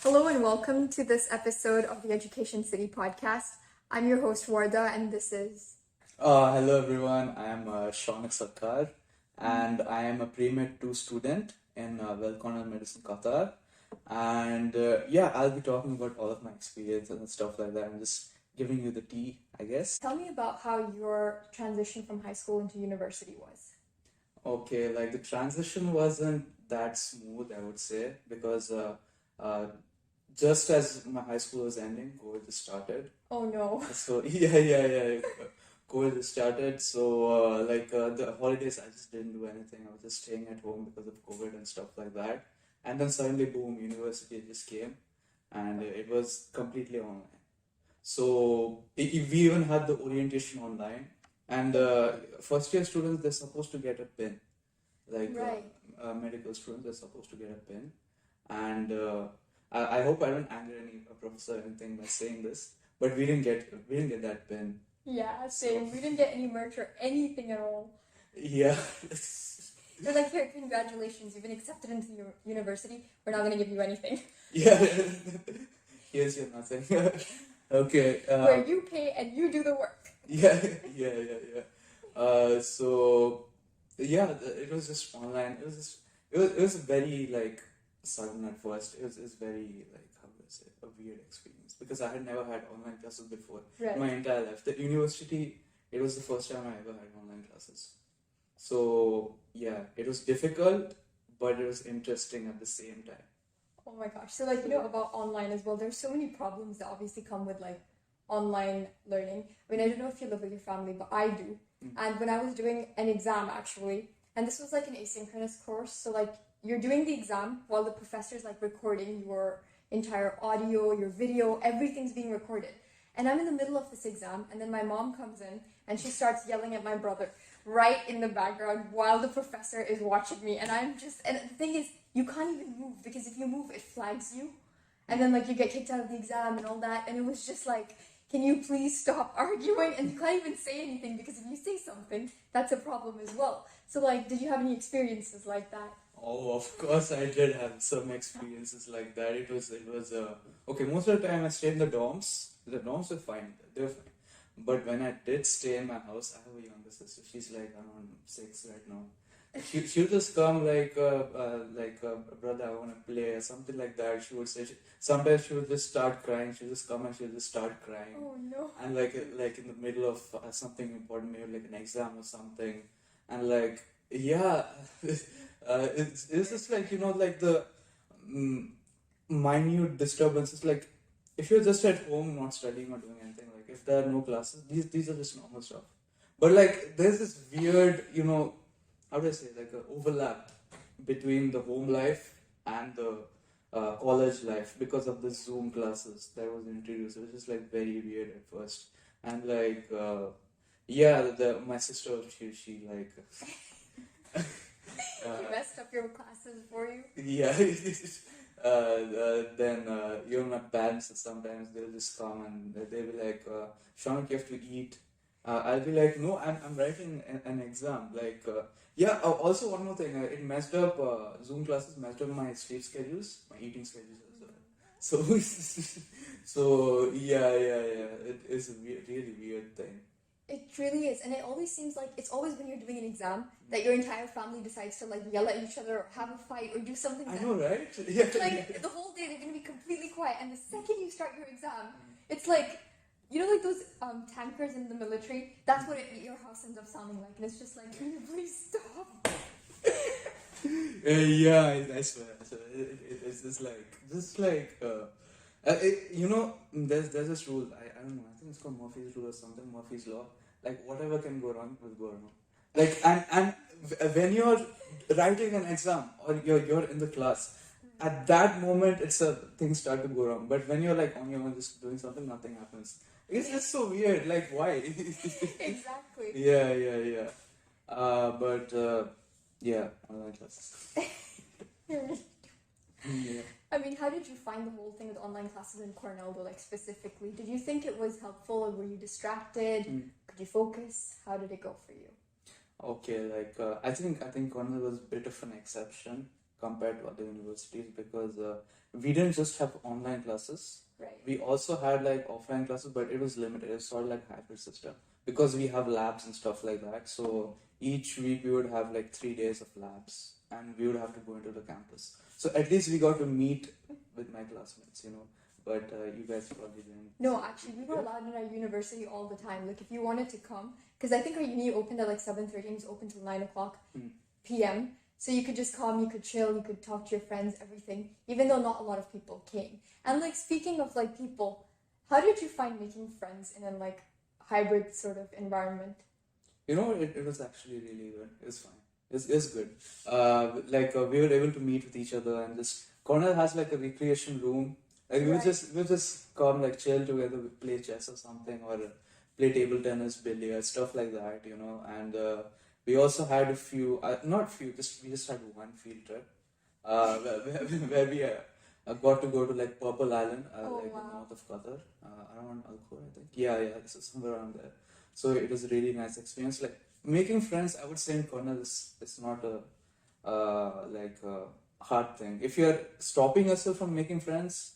Hello and welcome to this episode of the Education City podcast. I'm your host Warda and this is... Hello everyone, I am Shaunak Sarker and I am a pre-med 2 student in Weill-Cornell Medicine, Qatar. And I'll be talking about all of my experiences and stuff like that. I'm just giving you the tea, I guess. Tell me about how your transition from high school into university was. Okay, like the transition wasn't that smooth, I would say, because just as my high school was ending, COVID just started. Oh no. So yeah. COVID just started. So the holidays, I just didn't do anything. I was just staying at home because of COVID and stuff like that. And then suddenly, boom, university just came, and it was completely online. So we even had the orientation online, and first year students, they're supposed to get a pin, like Right. medical students, they're supposed to get a pin, and I hope I don't anger any professor or anything by saying this, but we didn't get that pin. Yeah, same. We didn't get any merch or anything at all. Yeah. They're like, here, congratulations, you've been accepted into the university. We're not going to give you anything. Yeah. Here's your nothing. Okay. Where you pay and you do the work. Yeah. So it was just online. It was very like sudden at first. It was very like, how do I say, a weird experience because I had never had online classes before Right. in my entire life. The university, it was the first time I ever had online classes. So yeah, it was difficult, but it was interesting at the same time. Oh my gosh. So like, about online as well, there's so many problems that obviously come with like online learning. I mean, I don't know if you live with your family, but I do. And when I was doing an exam actually, and this was like an asynchronous course, so like you're doing the exam while the professor's like recording your entire audio, your video, everything's being recorded. And I'm in the middle of this exam, and then my mom comes in and she starts yelling at my brother right in the background while the professor is watching me. And and the thing is, you can't even move because if you move, it flags you. And then like you get kicked out of the exam and all that. And it was just like, can you please stop arguing? And you can't even say anything because if you say something, that's a problem as well. So like, did you have any experiences like that? Oh, of course I did have some experiences like that. Okay, most of the time I stayed in the dorms. The dorms were fine. They were fine. But when I did stay in my house, I have a younger sister. She's like around 6 right now. She'll just come like, brother, I want to play or something like that. She would say, sometimes she would just start crying. She'll just come and she'll just start crying. Oh no. And like in the middle of something important, maybe like an exam or something. And like, yeah, it's just like, like the minute disturbances. Like, if you're just at home, not studying or doing anything, like if there are no classes, these are just normal stuff. But like, there's this weird, how do I say, like an overlap between the home life and the college life because of the Zoom classes that was introduced. It was just like very weird at first. And like, my sister, she like... She messed up your classes for you? Yeah. Then even my parents sometimes they'll just come and they'll be like, Shaunak, you have to eat. I'll be like, no, I'm writing an exam. Like, also one more thing, it messed up, Zoom classes messed up my sleep schedules, my eating schedules as well. So it is a really weird thing. It really is, and it always seems like it's always when you're doing an exam that your entire family decides to like yell at each other or have a fight or do something. I know, right? Yeah. Like the whole day they're gonna be completely quiet, and the second you start your exam, it's like, like those tankers in the military. That's what your house ends up sounding like, and it's just like, can you please stop? I swear. So it's just like there's this rule. I don't know. I think it's called Murphy's rule or something. Murphy's law. Like whatever can go wrong will go wrong. Like and when you're writing an exam or you're in the class, at that moment things start to go wrong. But when you're like on your own just doing something, nothing happens. It's just so weird. Like why? Exactly. Yeah. Online classes. Yeah. I mean, how did you find the whole thing with online classes in Cornell, though, like specifically? Did you think it was helpful or were you distracted? Could you focus? How did it go for you? Okay, I think Cornell was a bit of an exception compared to other universities because we didn't just have online classes. Right. We also had like offline classes, but it was limited. It's sort of like hybrid system because we have labs and stuff like that. So each week we would have like 3 days of labs, and we would have to go into the campus. So at least we got to meet with my classmates, you know. But you guys probably didn't. No, actually, we were allowed in our university all the time. Like, if you wanted to come, because I think our uni opened at like 7:30 and it's open till 9 o'clock p.m. So you could just come, you could chill, you could talk to your friends, everything. Even though not a lot of people came. And like, speaking of like people, how did you find making friends in a like hybrid sort of environment? You know, it was actually really good. It was fine. It's good. We were able to meet with each other, and just Cornell has like a recreation room. Like we'll just come like chill together, we play chess or something, or play table tennis, billiards, stuff like that, you know. And we also had a few, not few, we just had one field trip, where we got to go to like Purple Island, the north of Qatar, around Al-Khor, I think. Yeah, so somewhere around there. So it was a really nice experience. Like making friends, I would say in Cornell is not a hard thing. If you're stopping yourself from making friends,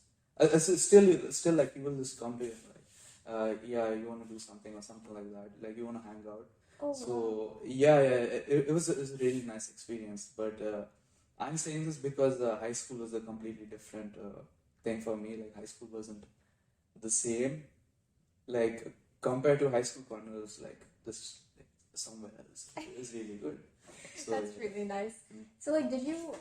still like people just come to you like, you want to do something or something like that. Like you want to hang out. So it was a really nice experience. But I'm saying this because high school was a completely different thing for me. Like high school wasn't the same. Like compared to high school, Cornell was like this like, somewhere else. It was really good. So, that's really nice. So like, did you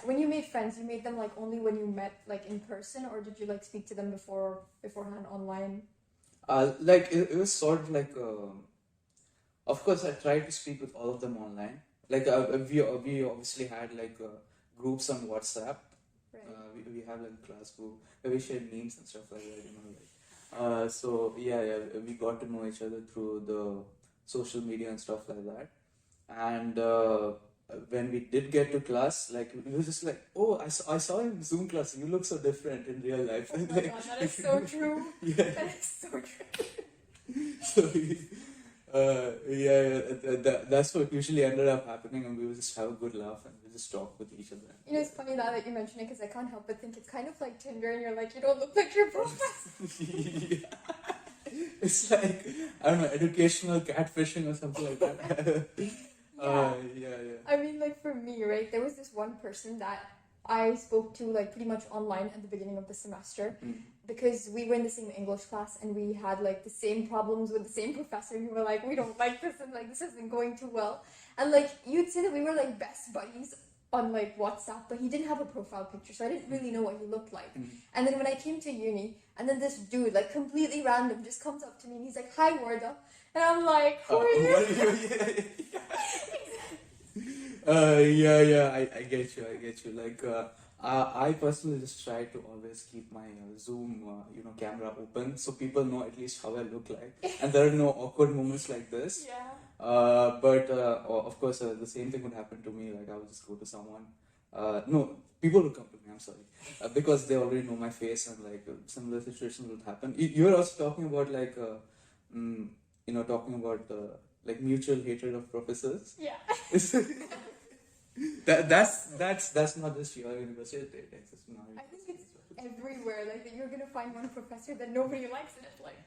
when you made friends, you made them like only when you met like in person, or did you like speak to them beforehand online? It was sort of like of course I tried to speak with all of them online. Like we obviously had like groups on WhatsApp. Right. We have like a class group where we share memes and stuff like that, you know, like so we got to know each other through the social media and stuff like that. And when we did get to class, like it was just like, oh, I saw you in Zoom class. You look so different in real life. Oh my god, that is so true. Yeah. That is so true. So that's what usually ended up happening, and we would just have a good laugh and we just talk with each other. You know, it's funny now that you mention it because I can't help but think it's kind of like Tinder, and you're like, you don't look like your profile. Yeah. It's like, I don't know, educational catfishing or something like that. I mean, like for me, right, there was this one person that I spoke to like pretty much online at the beginning of the semester because we were in the same English class and we had like the same problems with the same professor. We were like, we don't like this and like this isn't going too well. And like you'd say that we were like best buddies on like WhatsApp, but he didn't have a profile picture, so I didn't really know what he looked like. And then when I came to uni, and then this dude, like completely random, just comes up to me and he's like, "Hi, Warda," and I'm like, "Who are you?" I get you. Like, I personally just try to always keep my Zoom, camera open so people know at least how I look like, and there are no awkward moments like this. Yeah. But of course, the same thing would happen to me. Like, I would just go to someone. No, people would come to me. I'm sorry, because they already know my face, and like similar situations would happen. You were also talking about like, like mutual hatred of professors. Yeah. That's not just your university. It's just not. I think it's everywhere. Like that, you're gonna find one professor that nobody likes, and it's like.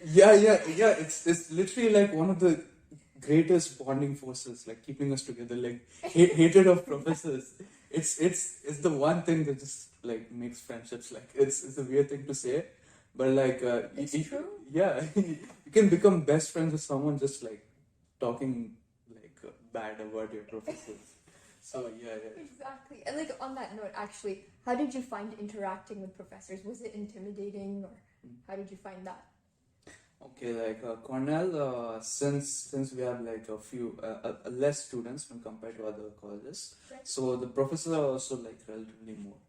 Yeah. It's literally like one of the greatest bonding forces, like keeping us together. Like hatred of professors. It's the one thing that just like makes friendships. Like it's a weird thing to say, but like it's true. Yeah, you can become best friends with someone just like talking like bad about your professors. So yeah. Exactly. And like on that note, actually, how did you find interacting with professors? Was it intimidating, or how did you find that? Okay, like Cornell, since we have like a few less students when compared to other colleges, Right. so the professors are also like relatively more,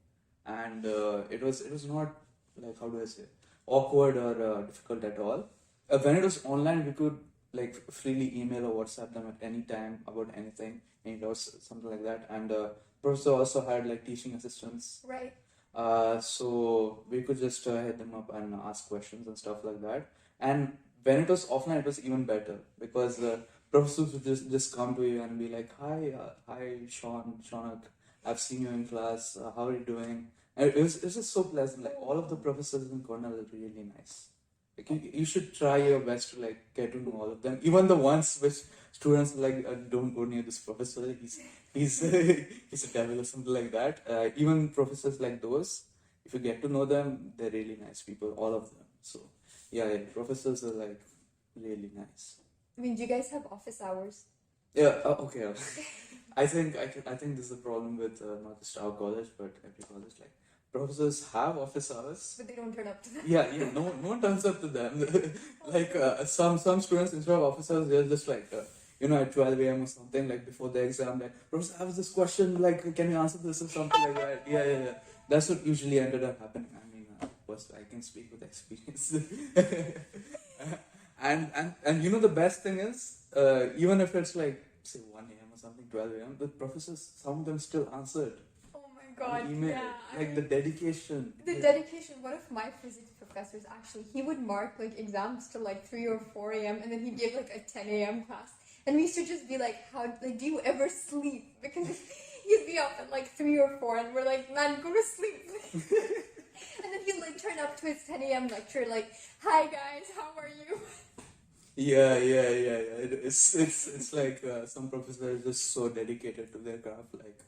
and it was not like, how do I say, awkward or difficult at all. When it was online, we could like freely email or WhatsApp them at any time about anything, any doubts, something like that. And professor also had like teaching assistants, Right. so we could just hit them up and ask questions and stuff like that. And when it was offline, it was even better because professors would just come to you and be like, "Hi, Shaunak, I've seen you in class. How are you doing?" And it was just so pleasant. Like all of the professors in Cornell are really nice. Like you should try your best to like get to know all of them. Even the ones which students like don't go near this professor. He's he's a devil or something like that. Even professors like those, if you get to know them, they're really nice people. All of them. So yeah, professors are like really nice. I mean, do you guys have office hours? Yeah. Okay. I think this is a problem with not just our college but every college. Like professors have office hours, But they don't turn up to that. yeah. No one turns up to them. Like some students instead of officers, they're just like at 12 a.m. or something, like before the exam, like professor, I have this question, like can you answer this or something like that. Yeah. That's what usually ended up happening. I mean, of course, I can speak with experience. and the best thing is, even if it's like say 1 a.m. or something, 12 a.m., the professors, some of them still answered. Oh my god, Email, yeah. like the dedication. The dedication. One of my physics professors actually, he would mark like exams to like 3 or 4 a.m. and then he'd give like a 10 a.m. class. And we used to just be like, do you ever sleep? Because he'd be up at like 3 or 4 and we're like, man, go to sleep. And then he'd like turn up to his 10 a.m. lecture like, hi guys, how are you? Yeah. It's like some professors are just so dedicated to their craft. Like,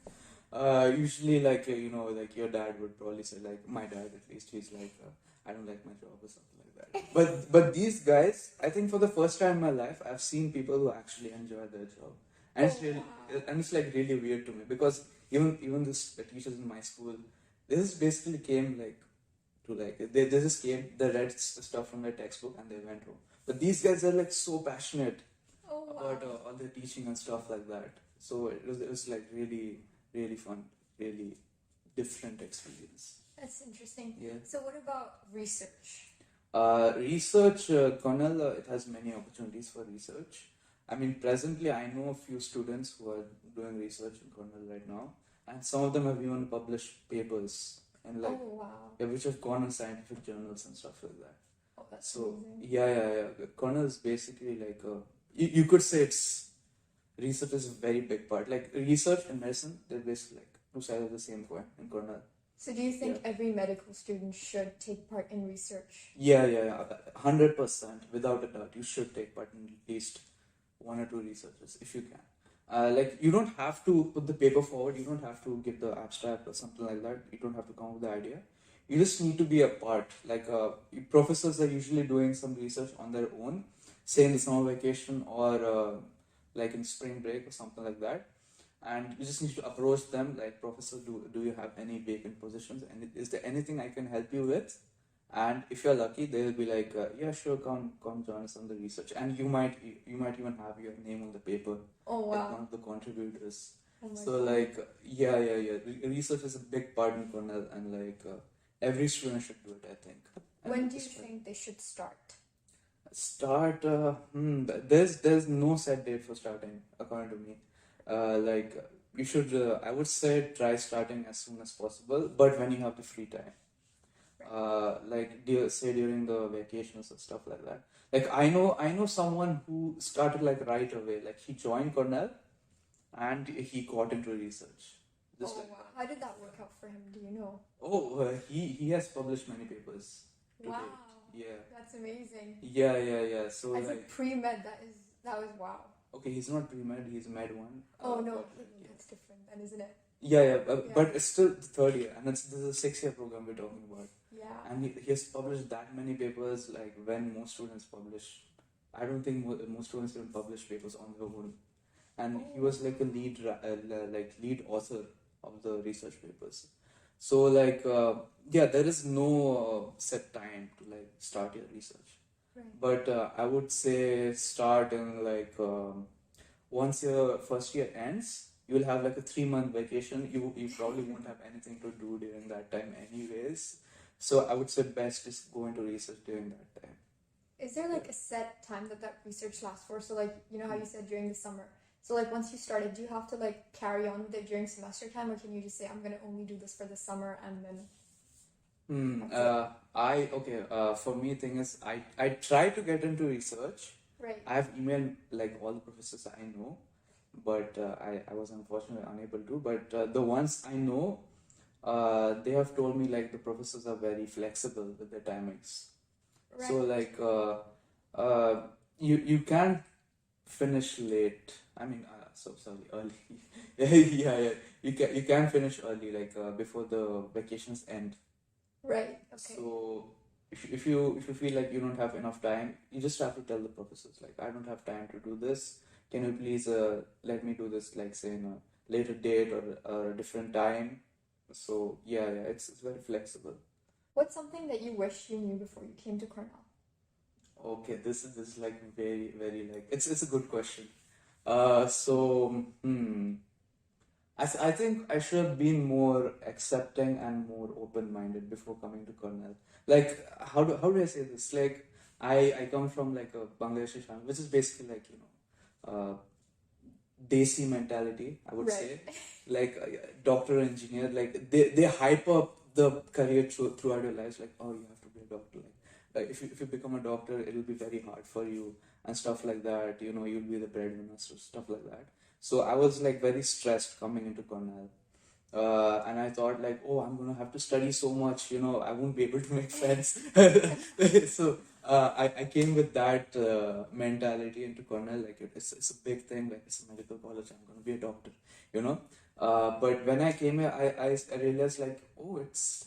usually, like like your dad would probably say, like my dad at least, he's like, I don't like my job or something like that. But these guys, I think for the first time in my life, I've seen people who actually enjoy their job, and it's really, and it's like really weird to me because even the teachers in my school, they just basically came like to like they just came, they read stuff from their textbook and they went home. But these guys are like so passionate about all the teaching and stuff like that. So it was like really fun, really different experience. That's interesting. Yeah. So what about research? Research, Cornell, it has many opportunities for research. I mean, presently I know a few students who are doing research in Cornell right now, and some of them have even published papers and like which have gone in scientific journals and stuff like that. Oh, that's So amazing. yeah. Cornell is basically like you could say it's research is a very big part. Like research and medicine, they're basically like two sides of the same coin in Cornell. So do you think every medical student should take part in research? Yeah, 100%, without a doubt. You should take part in at least one or two researches if you can. Like you don't have to put the paper forward. You don't have to give the abstract or something like that. You don't have to come up with the idea. You just need to be a part. Like professors are usually doing some research on their own, say in the summer vacation or like in spring break or something like that. And you just need to approach them like, professor, do you have any vacant positions, and is there anything I can help you with? And if you're lucky, they'll be like, yeah, sure, come join us on the research, and you might even have your name on the paper. Oh wow. Like one of the contributors. Oh my So God. like yeah. Research is a big part in Cornell, and like every student should do it, I think. When do you think they should start? Start? There's no set date for starting, according to me. Like you should, I would say, try starting as soon as possible, but when you have the free time. Like say during the vacations or stuff like that. Like I know someone who started like right away. Like he joined Cornell, and he got into research. Just like wow. How did that work out for him? Do you know? he has published many papers to Wow. date. Yeah. That's amazing. Yeah. So As a like, pre-med, that was wow. okay, he's not pre-med, he's med one. Oh no, but, that's different then, isn't it? yeah, Yeah. but it's still the third year, and this is a 6-year program we're talking about. Yeah. And he has published that many papers, like when most students publish. I don't think most students even publish papers on their own. And he was like a lead author of the research papers. So like there is no set time to like start your research. Right. But I would say start in like once your first year ends, you will have like a 3-month vacation. You probably won't have anything to do during that time anyways. So I would say best is go into research during that time. Is there like a set time that research lasts for? So like, you know how you said during the summer. So like once you started, do you have to like carry on with it during semester time, or can you just say, I'm gonna only do this for the summer and then For me, thing is, I try to get into research. right. I have emailed like all the professors I know, but I was unfortunately unable to. But the ones I know, they have told me like the professors are very flexible with their timings. Right. So like you can finish late. I mean, so sorry, early. Yeah. You can finish early, like before the vacations end. Right. Okay. So if you feel like you don't have enough time, you just have to tell the professors like, I don't have time to do this. Can you please let me do this, like say in a later date or a different time? So yeah, it's very flexible. What's something that you wish you knew before you came to Cornell? Okay, this is like very like it's a good question. So I think I should have been more accepting and more open-minded before coming to Cornell. Like how do I say this? Like I come from like a Bangladeshi family, which is basically like Desi mentality, I would Right. say. Like doctor, engineer, like they hype up the career throughout your lives. Like, oh, you have to be a doctor. Like if you become a doctor, it'll be very hard for you and stuff like that. You know, you'll be the breadwinner, so stuff like that. So I was like very stressed coming into Cornell. And I thought like, oh, I'm gonna have to study so much, I won't be able to make friends. So I came with that mentality into Cornell, like it's a big thing, like it's a medical college, I'm gonna be a doctor, you know. But when I came here, I realized like, oh, it's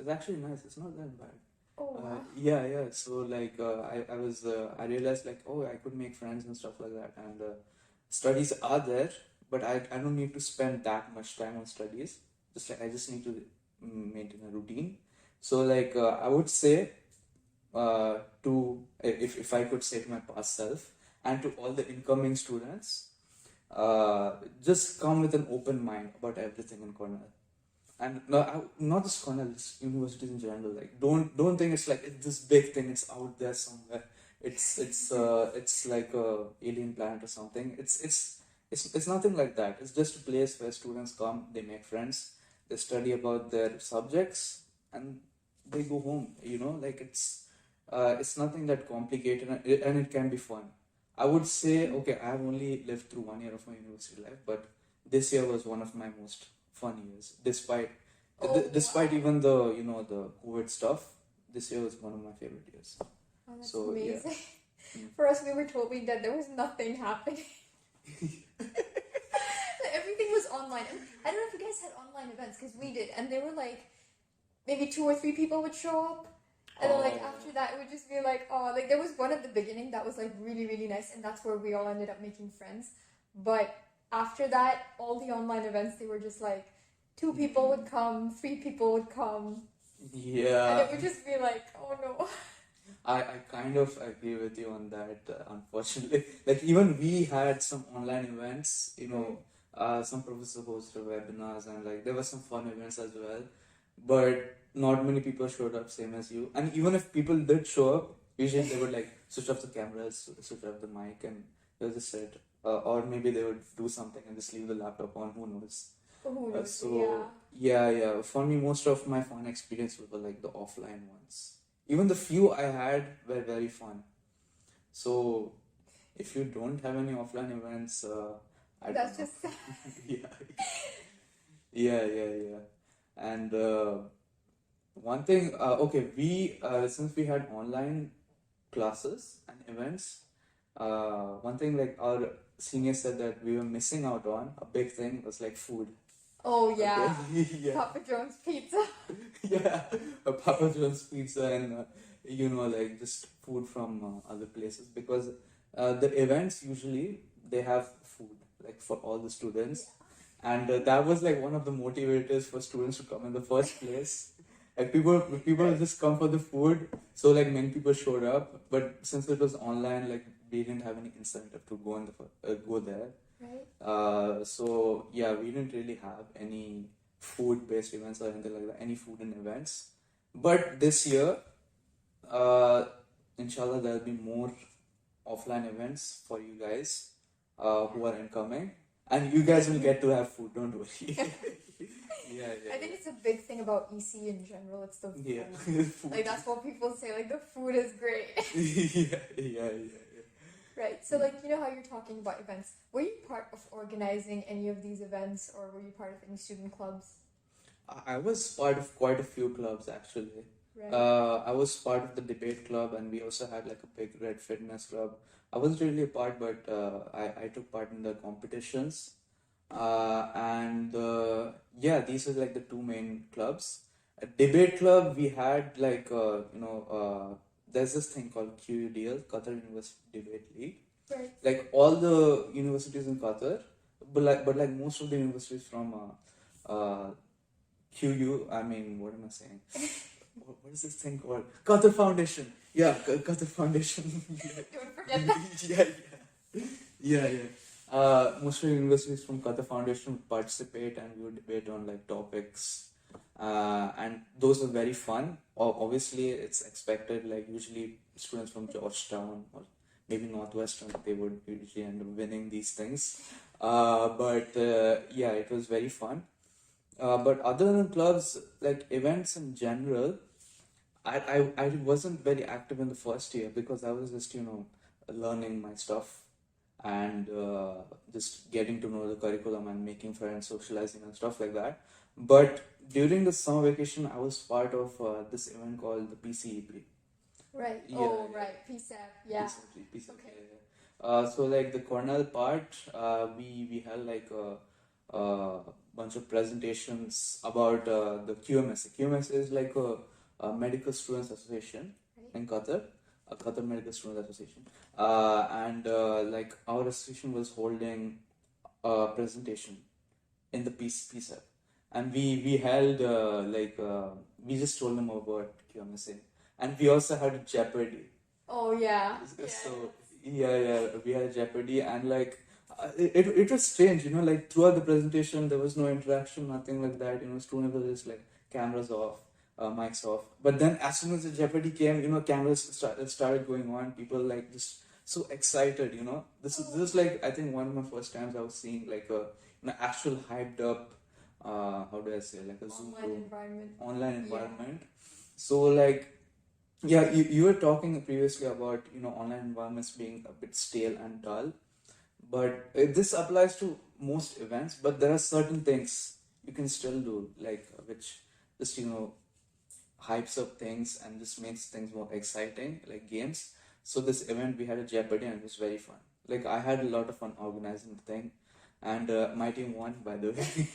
actually nice. It's not that bad. Oh wow. Yeah. So like I realized like, oh, I could make friends and stuff like that, and studies are there, but I don't need to spend that much time on studies. Just like I just need to maintain a routine. So like I would say to if I could say to my past self and to all the incoming students, just come with an open mind about everything in Cornell. And not just Cornell, just universities in general. Like don't think it's like it's this big thing. It's out there somewhere. It's like a alien planet or something. It's nothing like that. It's just a place where students come, they make friends, they study about their subjects, and they go home. Like it's nothing that complicated, and it can be fun. I would say, okay, I have only lived through 1 year of my university life, but this year was one of my most fun years, despite Wow. even the COVID stuff. This year was one of my favorite years. Oh, that's So yeah. amazing. For us, we were told that there was nothing happening. Everything was online. And I don't know if you guys had online events because we did, and they were like maybe 2 or 3 people would show up, and then like after that it would just be like, oh, like there was one at the beginning that was like really really nice, and that's where we all ended up making friends. But after that, all the online events, they were just like 2 people would come, 3 people would come, and Yeah, it would just be like, oh no. I kind of agree with you on that, unfortunately. Like, even we had some online events, some professors hosted webinars, and like there were some fun events as well. But not many people showed up, same as you. And even if people did show up, usually they would like switch off the cameras, switch off the mic, and they'll just sit. Or maybe they would do something and just leave the laptop on, who knows. Who knows? So yeah. For me, most of my fun experiences were like the offline ones. Even the few I had were very fun. So if you don't have any offline events, I That's don't just know. Yeah. And one thing, okay, we since we had online classes and events, one thing like our senior said that we were missing out on a big thing was like food. oh yeah, Okay, yeah. Papa John's pizza. Yeah, a Papa John's pizza and like just food from other places, because the events usually they have food like for all the students, and that was like one of the motivators for students to come in the first place. Like people just come for the food, so like many people showed up, but since it was online, like we didn't have any incentive to go there. Right. So yeah, we didn't really have any food-based events or anything like that, any food and events. But this year, uh, inshallah, there'll be more offline events for you guys who are incoming, and you guys will get to have food. Don't worry. Yeah. I think it's a big thing about EC in general. It's the food. Yeah. Like that's what people say. Like the food is great. Yeah. Right. So like how you're talking about events. Were you part of organizing any of these events, or were you part of any student clubs? I was part of quite a few clubs actually. Right. I was part of the debate club, and we also had like a big red fitness club. I wasn't really a part, but I took part in the competitions. And yeah, these are like the two main clubs. A debate club, we had like, there's this thing called QUDL, Qatar University Debate League. Right. Like all the universities in Qatar, but like most of the universities from QU, I mean, what am I saying? What is this thing called? Qatar Foundation. Yeah, Qatar Foundation. Don't forget that. Yeah. Most of the universities from Qatar Foundation would participate, and we would debate on like topics. And those were very fun. Obviously, it's expected, like usually students from Georgetown or maybe Northwestern, they would usually end up winning these things. But yeah, it was very fun. But other than clubs, like events in general, I wasn't very active in the first year because I was just, learning my stuff and just getting to know the curriculum and making friends, socializing and stuff like that. But during the summer vacation, I was part of this event called the PCEP. Right. Yeah, Oh, yeah. right. PSAP. Yeah. Exactly, PCEP. Okay. So like the Cornell part, we held like a bunch of presentations about the QMSA. QMSA is like a medical students association Right. in Qatar, a Qatar Medical Students Association. And like our association was holding a presentation in the PSAP, and we held we just told them about QMSA, and we also had Jeopardy. Oh, yeah. So yeah, we had Jeopardy, and like it was strange, like throughout the presentation there was no interaction, nothing like that. Students were just like cameras off, mics off. But then as soon as the Jeopardy came, cameras started going on. People like just so excited. This is like I think one of my first times I was seeing like a actual hyped up. How do I say, like a Zoom room online environment. So like. Yeah, you were talking previously about online environments being a bit stale and dull, but this applies to most events. But there are certain things you can still do, like which just hypes up things and just makes things more exciting, like games. So this event we had a Jeopardy, and it was very fun. Like I had a lot of fun organizing the thing, and my team won, by the way.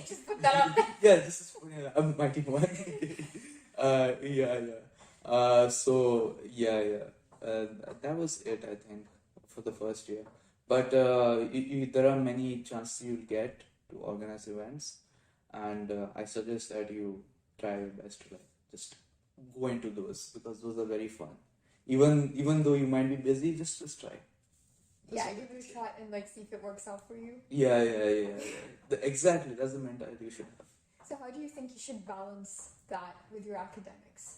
Just put that up. Yeah, this is my team won. Yeah. So yeah. That was it, I think, for the first year. But there are many chances you'll get to organize events, and I suggest that you try your best to like just go into those because those are very fun. Even though you might be busy, just try. Yeah, give it a shot and like see if it works out for you. Yeah. Exactly, that's the mentality you should have. So how do you think you should balance that with your academics?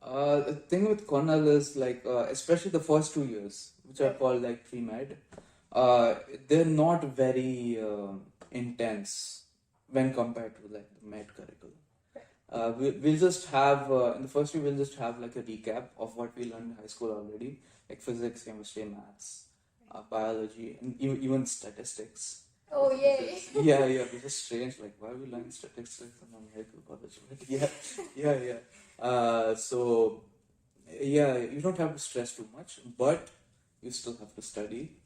The thing with Cornell is like, especially the first 2 years, which are Right. called like pre-med, they're not very intense when compared to like the med curriculum. We'll just have, in the first year, we'll just have like a recap of what we learned in high school already, like physics, chemistry, maths, biology, and even statistics. Oh, yay. Yeah, which is strange. Like, why are we learning statistics in a medical college? But yeah. So, yeah, you don't have to stress too much, but you still have to study.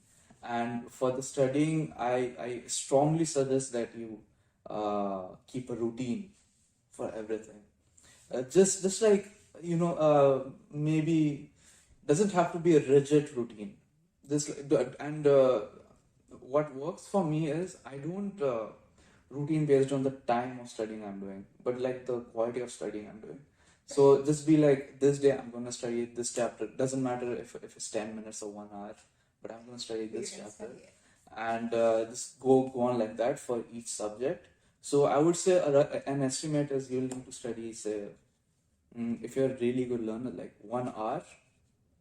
And for the studying, I strongly suggest that you keep a routine for everything. Just like, maybe doesn't have to be a rigid routine. And what works for me is I don't routine based on the time of studying I'm doing, but like the quality of studying I'm doing. So just be like, this day I'm gonna study this chapter. Doesn't matter if it's 10 minutes or 1 hour, but I'm gonna study this You're gonna chapter, study it. and just go on like that for each subject. So I would say an estimate is you'll need to study, say, if you're a really good learner, like 1 hour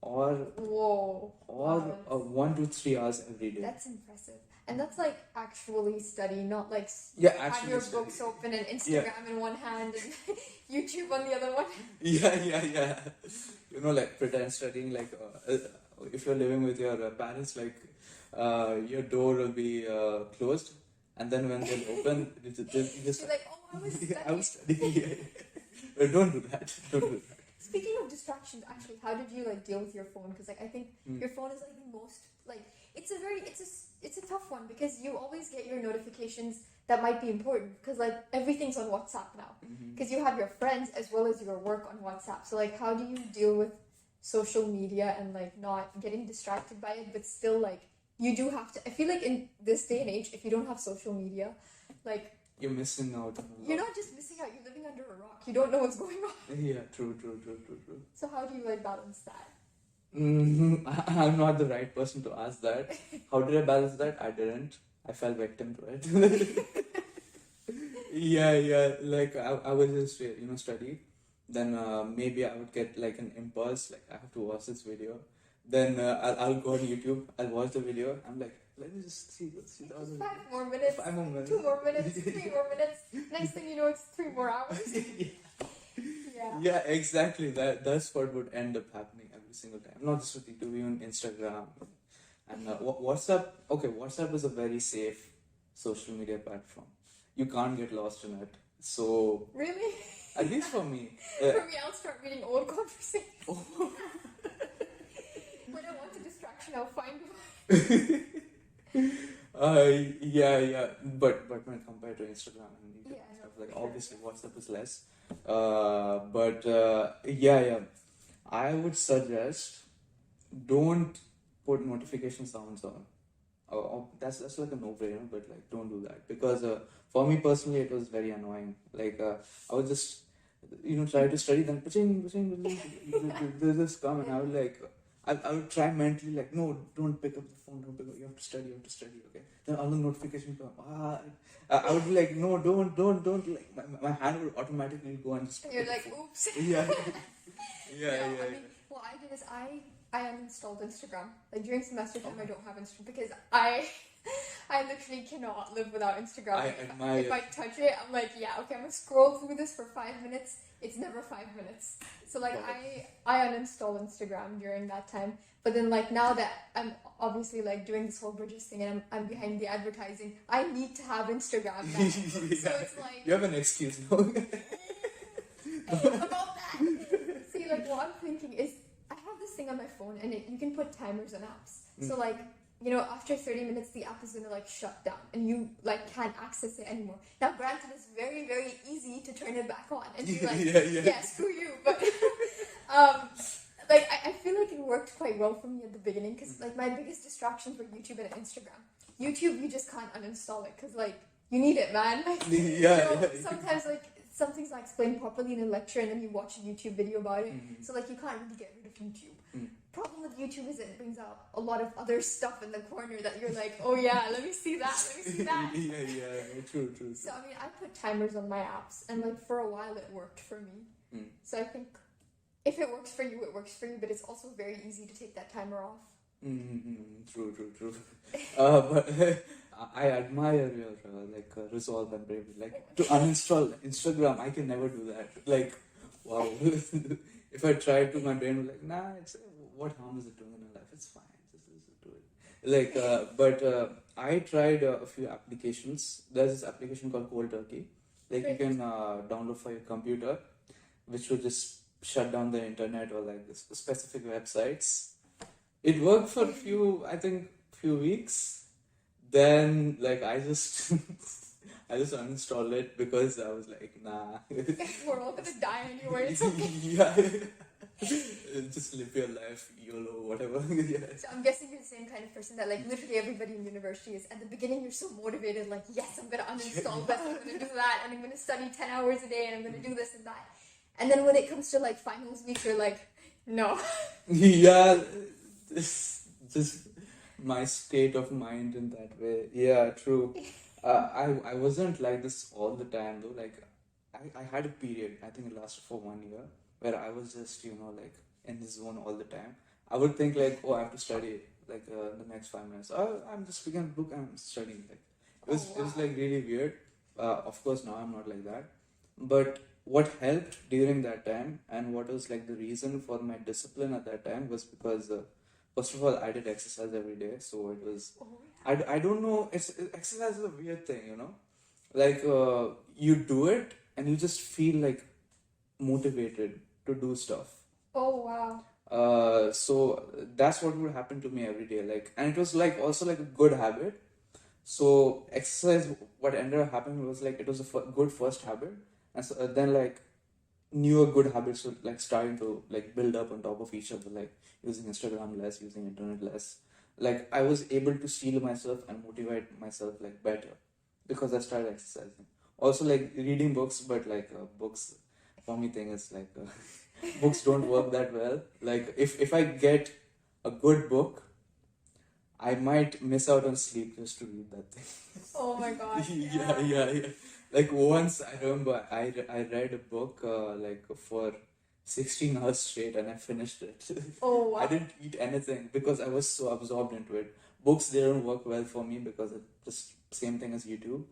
or Whoa. Wow, 1 to 3 hours every day. that's impressive. And that's like actually study, not like Yeah, have actually your study. books open and Instagram in one hand and YouTube on the other one. Yeah. Like pretend studying, like if you're living with your parents, like your door will be closed, and then when they'll open, you just You're like, oh I was Yeah, I was studying. studying. Don't do that. Don't do that. Speaking of distractions, actually, how did you like deal with your phone? Because like I think your phone is like the most like it's a tough one because you always get your notifications that might be important because like everything's on WhatsApp now because you have your friends as well as your work on WhatsApp. So like how do you deal with social media and like not getting distracted by it, but still like you do have to. I feel like in this day and age, if you don't have social media, like You're missing out on a you're lot. not just missing out, you're living under a rock. You don't know what's going on. Yeah, true. So how do you like balance that? I'm not the right person to ask that. How did I balance that? I didn't. I fell victim to it. Yeah. Like I would just study. Then maybe I would get like an impulse, like I have to watch this video. Then I'll go on YouTube. I'll watch the video. I'm like, let me just see the other. 5 more minutes. 5 more minutes. 2 more minutes. 3 more minutes. Next thing you know, it's 3 more hours. Yeah. Yeah, exactly. That's what would end up happening every single time. Not just with YouTube, even Instagram and WhatsApp. Okay, WhatsApp is a very safe social media platform. You can't get lost in it. So Really? at least for me. For me, I'll start reading old conversations. When I want a distraction, I'll find one. Yeah. But when compared to Instagram and YouTube Yeah, and no, stuff, like for sure. obviously WhatsApp is less. But yeah. I would suggest don't put notification sounds on. That's like a no-brainer, but like don't do that because for me personally it was very annoying. Like I would just try to study, then they just come and I would like I would try mentally like no, don't pick up the phone, don't pick up. You have to study, okay. Then all the notifications come. I would be like no, don't. Like my hand would automatically go and just. And you're like, oops. Yeah. No, I mean, what I did is I uninstalled Instagram. Like during semester time, I don't have Instagram because I literally cannot live without Instagram. I admire If I touch it, I'm like, yeah, okay, I'm gonna scroll through this for 5 minutes. It's never 5 minutes. So like I uninstalled Instagram during that time. But then like now that I'm obviously like doing this whole Bridges thing and I'm behind the advertising, I need to have Instagram now. So it's like You have an excuse now. about that. See, like what I'm thinking is I have this thing on my phone and you can put timers on apps. So like, after 30 minutes the app is gonna like shut down and you like can't access it anymore. Now granted it's very, very easy to turn it back on and be like, yeah, screw you. But like I feel like it worked quite well for me at the beginning because like my biggest distractions were YouTube and Instagram. YouTube you just can't uninstall it because like you need it, man. Like, sometimes like something's not explained properly in a lecture and then you watch a YouTube video about it. So like you can't really get rid of YouTube. Problem with YouTube is it brings out a lot of other stuff in the corner that you're like, oh yeah, let me see that. Yeah, true. So I mean, I put timers on my apps and like for a while it worked for me. So I think if it works for you, it works for you, but it's also very easy to take that timer off. True. But I admire your resolve and bravery. Like to uninstall Instagram, I can never do that. Like, wow. If I try to, my brain would like, nah. What harm is it doing in my life? It's fine. Just do it. Like, but I tried a few applications. There's this application called Cold Turkey. Like you can download for your computer, which would just shut down the internet or like specific websites. It worked for a few weeks. Then like I just uninstalled it because I was like, nah. We're all gonna die anyway. It's okay. Yeah. Just live your life, YOLO, whatever. Yeah. So I'm guessing you're the same kind of person that like literally everybody in university is. At the beginning you're so motivated, like yes, I'm gonna uninstall this, I'm gonna do that, and I'm gonna study 10 hours a day and I'm gonna do this and that. And then when it comes to like finals week, you're like, no. Yeah, just my state of mind in that way. Yeah, true. I wasn't like this all the time though. Like I had a period, I think it lasted for 1 year, where I was just like in the zone all the time. I would think like, oh, I have to study like the next 5 minutes. Oh, I'm just picking a book and I'm studying. Like it was like really weird. Of course now I'm not like that. But what helped during that time and what was like the reason for my discipline at that time was because first of all I did exercise every day, so it was I don't know, exercise is a weird thing, Like you do it and you just feel like motivated to do stuff. Oh wow. So that's what would happen to me every day. Like, and it was like also like a good habit. So exercise, what ended up happening was like it was a good first habit, and so, then like newer good habits were like starting to like build up on top of each other, like using Instagram less, using internet less. Like I was able to steel myself and motivate myself like better because I started exercising. Also like reading books, but like books, for me thing is like books don't work that well. Like if I get a good book, I might miss out on sleep just to read that thing. Oh my god. Yeah. Like once I remember I read a book like for 16 hours straight and I finished it. Oh I wow. didn't eat anything because I was so absorbed into it. Books they don't work well for me because it's just same thing as YouTube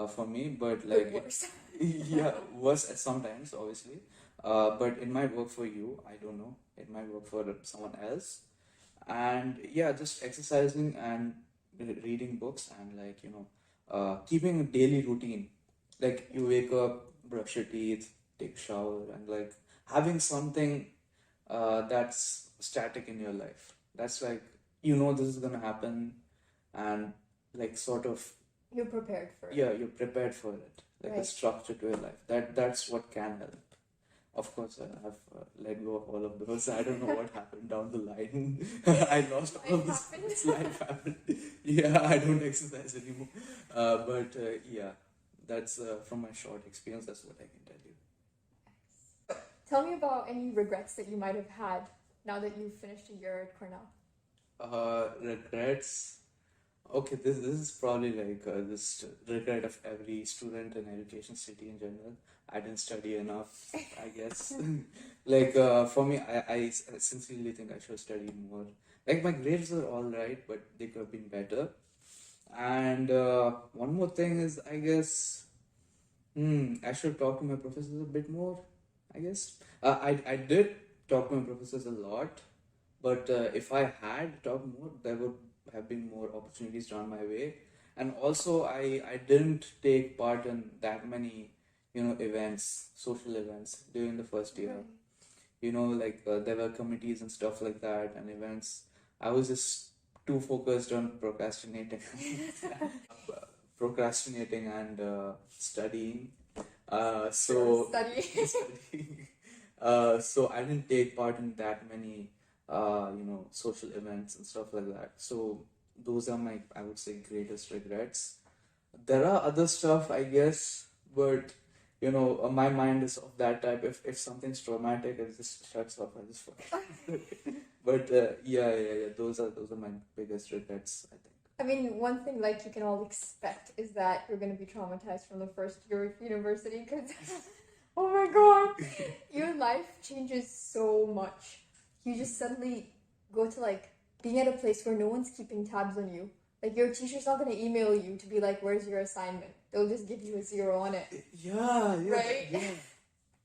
for me, but like But worse. yeah, worse at sometimes obviously. But it might work for you. I don't know. It might work for someone else. And yeah, just exercising and reading books and like keeping a daily routine. Like you wake up, brush your teeth, take a shower, and like having something that's static in your life. That's like this is gonna happen, and like sort of You're prepared for it. yeah, you're prepared for it. Like a Right. structure to your life. That's what can help. Of course, I have let go of all of those. I don't know what happened down the line. I lost all of Life this. happened. Life happened. Yeah, I don't exercise anymore. But yeah, that's from my short experience. That's what I can tell you. Tell me about any regrets that you might have had now that you've finished a year at Cornell. Regrets. Okay, this is probably like this regret of every student in education city in general. I didn't study enough, I guess. Like for me, I sincerely think I should have studied more. Like my grades were all right, but they could have been better. And one more thing is, I guess, I should talk to my professors a bit more. I guess I did talk to my professors a lot, but if I had talked more, there would have been more opportunities drawn my way. And also, I didn't take part in that many events, social events during the first year. Right. Like there were committees and stuff like that and events. I was just too focused on procrastinating and studying. So Study. studying. So I didn't take part in that many social events and stuff like that. So those are my, I would say, greatest regrets. There are other stuff, I guess, but my mind is of that type. If something's traumatic, it just shuts off. I just forget. But yeah. Those are my biggest regrets, I think. I mean, one thing like you can all expect is that you're going to be traumatized from the first year of university because, oh my god, your life changes so much. You just suddenly go to like being at a place where no one's keeping tabs on you. Like your teacher's not going to email you to be like, "Where's your assignment?" They'll just give you a 0 on it. Yeah, Right? yeah.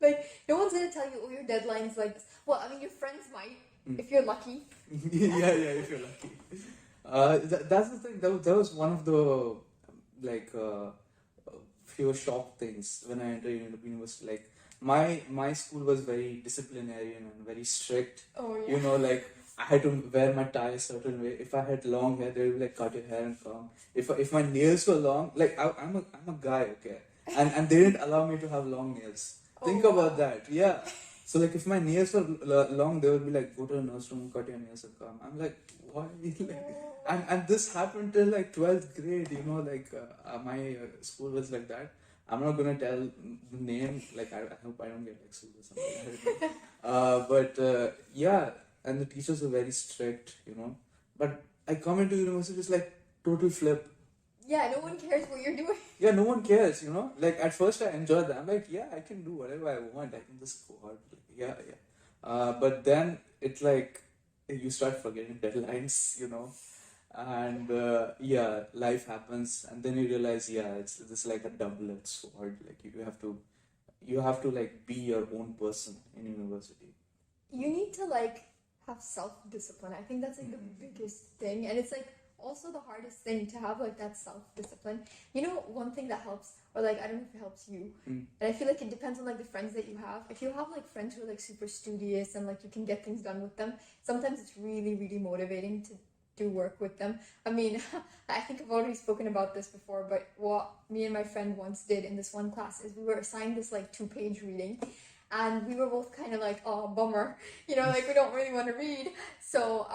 Like no one's going to tell you, "Oh, your deadline's like this." Well, I mean, your friends might if you're lucky. Yeah, if you're lucky. That's the thing. That was one of the like few shock things when I entered university. Like my school was very disciplinarian and very strict. Oh yeah. Like I had to wear my tie a certain way. If I had long hair, they would be like cut your hair and come. If my nails were long, like I'm a guy, okay, and they didn't allow me to have long nails. Think Oh, about wow. that, yeah. So like if my nails were long, they would be like, go to the nurse room, cut your nails and come. I'm like, why? And this happened till like 12th grade. Like my school was like that. I'm not gonna tell the name. Like I hope I don't get like sued or something. I don't know. But yeah, and the teachers were very strict. But I come into university, it's like total flip. Yeah, no one cares what you're doing. Yeah, no one cares, Like at first I enjoyed that. I'm like, yeah, I can do whatever I want. I can just go out. Yeah. But then it's like you start forgetting deadlines, and yeah, life happens, and then you realize, yeah, it's like a double-edged sword. Like you have to like be your own person in university. You need to like have self-discipline. I think that's like the biggest thing. And it's like also the hardest thing to have like that self-discipline. You know, one thing that helps, or like I don't know if it helps you, and I feel like it depends on like the friends that you have. If you have like friends who are like super studious and like you can get things done with them, sometimes it's really, really motivating to do work with them. I mean, I think I've already spoken about this before, but what me and my friend once did in this one class is we were assigned this like 2-page reading, and we were both kind of like, oh, bummer, you know, like we don't really want to read. So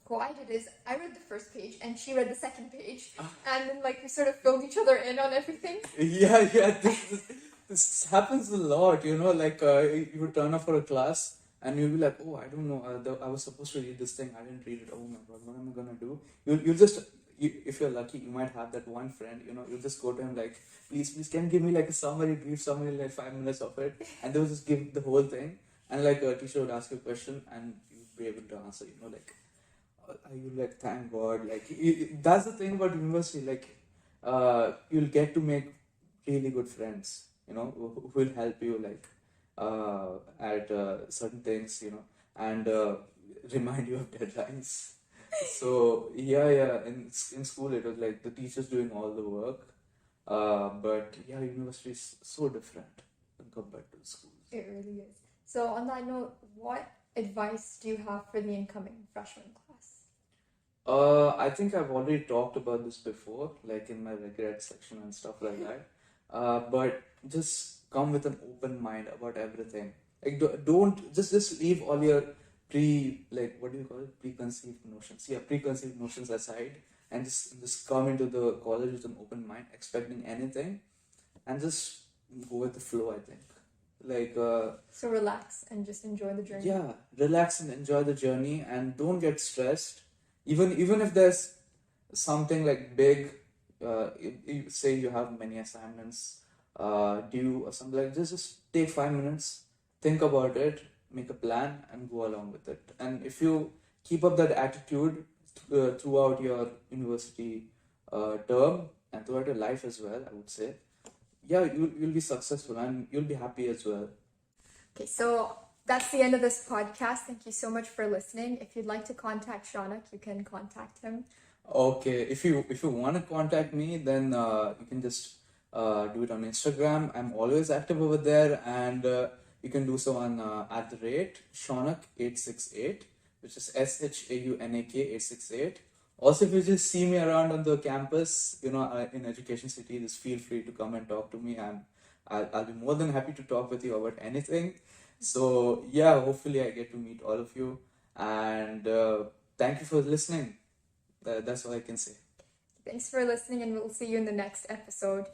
what I did is I read the first page and she read the second page, and then like we sort of filled each other in on everything. Yeah, this happens a lot, you know, like you would turn up for a class and you'll be like, oh, I don't know, I was supposed to read this thing, I didn't read it, oh my god, what am I gonna do? You'll just, if you're lucky, you might have that one friend, you know, you'll just go to him like, please, can you give me like a summary, brief summary, like 5 minutes of it, and they'll just give the whole thing, and like a teacher would ask you a question and you'd be able to answer, you know, like, you like, thank God, like, that's the thing about university, like, you'll get to make really good friends, you know, who will help you, like, at certain things, you know, and remind you of deadlines. So yeah, in school it was like the teachers doing all the work, but yeah, university is so different compared to school. It really is. So on that note, what advice do you have for the incoming freshman class? I think I've already talked about this before, like in my regret section and stuff like that. But just come with an open mind about everything. Like don't just leave all your what do you call it, preconceived notions. Yeah, preconceived notions aside, and just come into the college with an open mind, expecting anything, and just go with the flow. I think. Like So relax and just enjoy the journey. yeah, relax and enjoy the journey, and don't get stressed. Even if there's something like big, you say you have many assignments due or something like this, just take 5 minutes, think about it, make a plan, and go along with it. And if you keep up that attitude throughout your university term and throughout your life as well, I would say, yeah, you'll be successful and you'll be happy as well. Okay, so that's the end of this podcast. Thank you so much for listening. If you'd like to contact Shaunak, you can contact him. Okay, if you want to contact me, then you can just do it on Instagram. I'm always active over there, and you can do so on @Shaunak868, which is SHAUNAK 868. Also, if you just see me around on the campus, you know, in Education City, just feel free to come and talk to me. I'll be more than happy to talk with you about anything. So yeah, hopefully I get to meet all of you, and thank you for listening. That's all I can say. Thanks for listening, and we'll see you in the next episode.